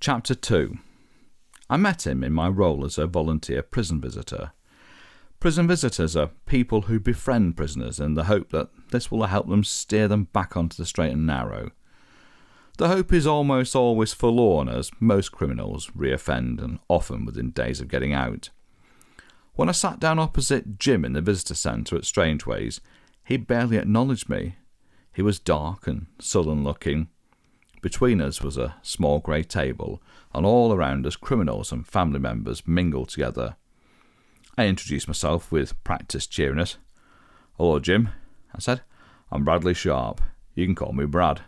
Chapter 2. I met him in my role as a volunteer prison visitor. Prison visitors are people who befriend prisoners in the hope that this will help them steer them back onto the straight and narrow. The hope is almost always forlorn, as most criminals reoffend, and often within days of getting out. When I sat down opposite Jim in the visitor centre at Strangeways, he barely acknowledged me. He was dark and sullen-looking. Between us was a small grey table, and all around us criminals and family members mingled together. I introduced myself with practised cheeriness. "Hello, Jim," I said. "I'm Bradley Sharp. You can call me Brad."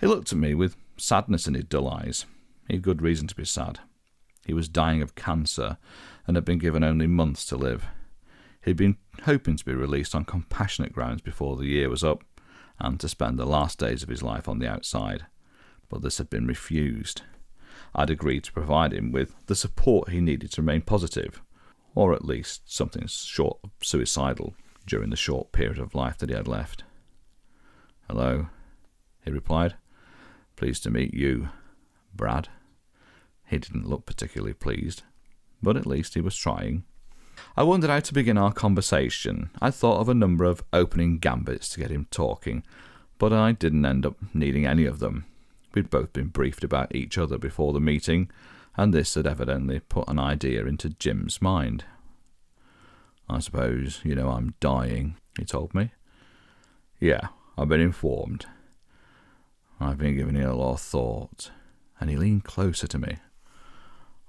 He looked at me with sadness in his dull eyes. He had good reason to be sad. He was dying of cancer and had been given only months to live. He had been hoping to be released on compassionate grounds before the year was up, and to spend the last days of his life on the outside, but this had been refused. I'd agreed to provide him with the support he needed to remain positive, or at least something short of suicidal, during the short period of life that he had left. "Hello," he replied. "Pleased to meet you, Brad." He didn't look particularly pleased, but at least he was trying. I wondered how to begin our conversation. I thought of a number of opening gambits to get him talking, but I didn't end up needing any of them. We'd both been briefed about each other before the meeting, and this had evidently put an idea into Jim's mind. "I suppose you know I'm dying," he told me. "Yeah, I've been informed. I've been giving it a lot of thought," and he leaned closer to me.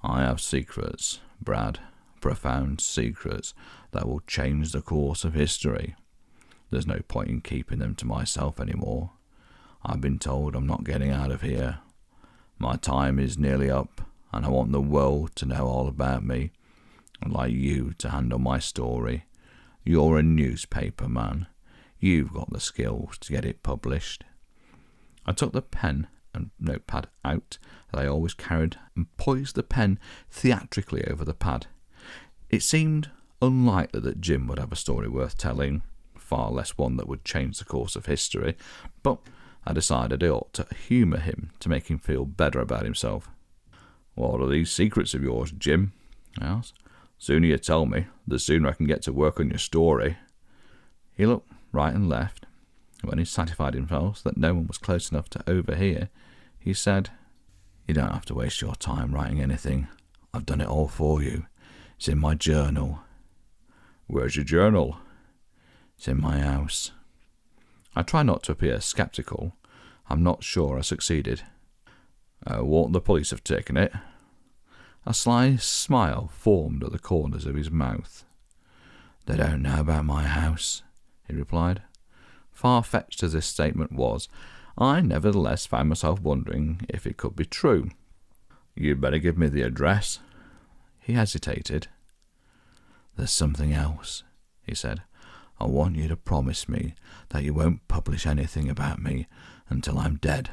"I have secrets, Brad. Profound secrets that will change the course of history. There's no point in keeping them to myself anymore. I've been told I'm not getting out of here. My time is nearly up, and I want the world to know all about me. I'd like you to handle my story. You're a newspaper man. You've got the skills to get it published." I took the pen and notepad out that I always carried and poised the pen theatrically over the pad. It seemed unlikely that Jim would have a story worth telling, far less one that would change the course of history, but I decided I ought to humour him to make him feel better about himself. "What are these secrets of yours, Jim?" I asked. "Sooner you tell me, the sooner I can get to work on your story." He looked right and left. When he satisfied himself that no one was close enough to overhear, he said, "You don't have to waste your time writing anything. I've done it all for you. It's in my journal." "Where's your journal?" "It's in my house." I tried not to appear sceptical. I'm not sure I succeeded. "Won't the police have taken it?" A sly smile formed at the corners of his mouth. "They don't know about my house," he replied. Far-fetched as this statement was, I nevertheless found myself wondering if it could be true. "You'd better give me the address." He hesitated. "There's something else," he said. "I want you to promise me that you won't publish anything about me until I'm dead."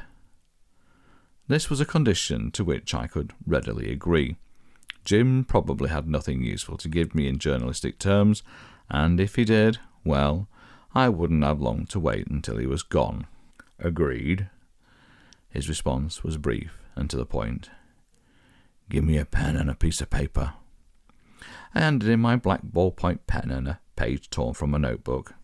This was a condition to which I could readily agree. Jim probably had nothing useful to give me in journalistic terms, and if he did, well, I wouldn't have long to wait until he was gone. "Agreed." His response was brief and to the point. "Give me a pen and a piece of paper." I handed him my black ballpoint pen and a page torn from a notebook.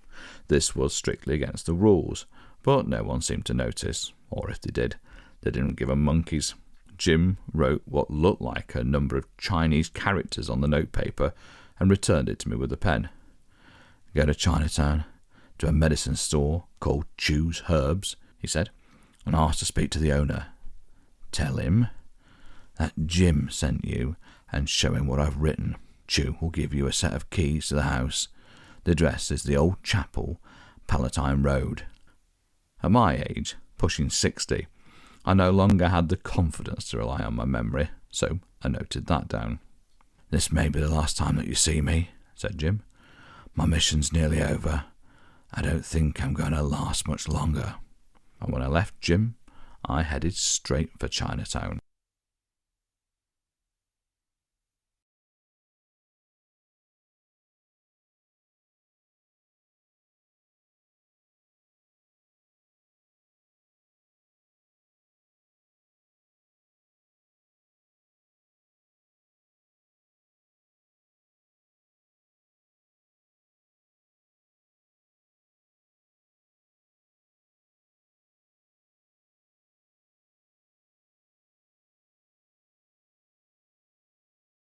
This was strictly against the rules, but no one seemed to notice, or if they did, they didn't give a monkey's. Jim wrote what looked like a number of Chinese characters on the notepaper and returned it to me with the pen. "Go to Chinatown, to a medicine store called Choose Herbs," he said, "and ask to speak to the owner. Tell him that Jim sent you and show him what I've written. Chew will give you a set of keys to the house. The address is the Old Chapel, Palatine Road." At my age, pushing 60, I no longer had the confidence to rely on my memory, so I noted that down. "This may be the last time that you see me," said Jim. "My mission's nearly over. I don't think I'm going to last much longer." And when I left Jim, I headed straight for Chinatown.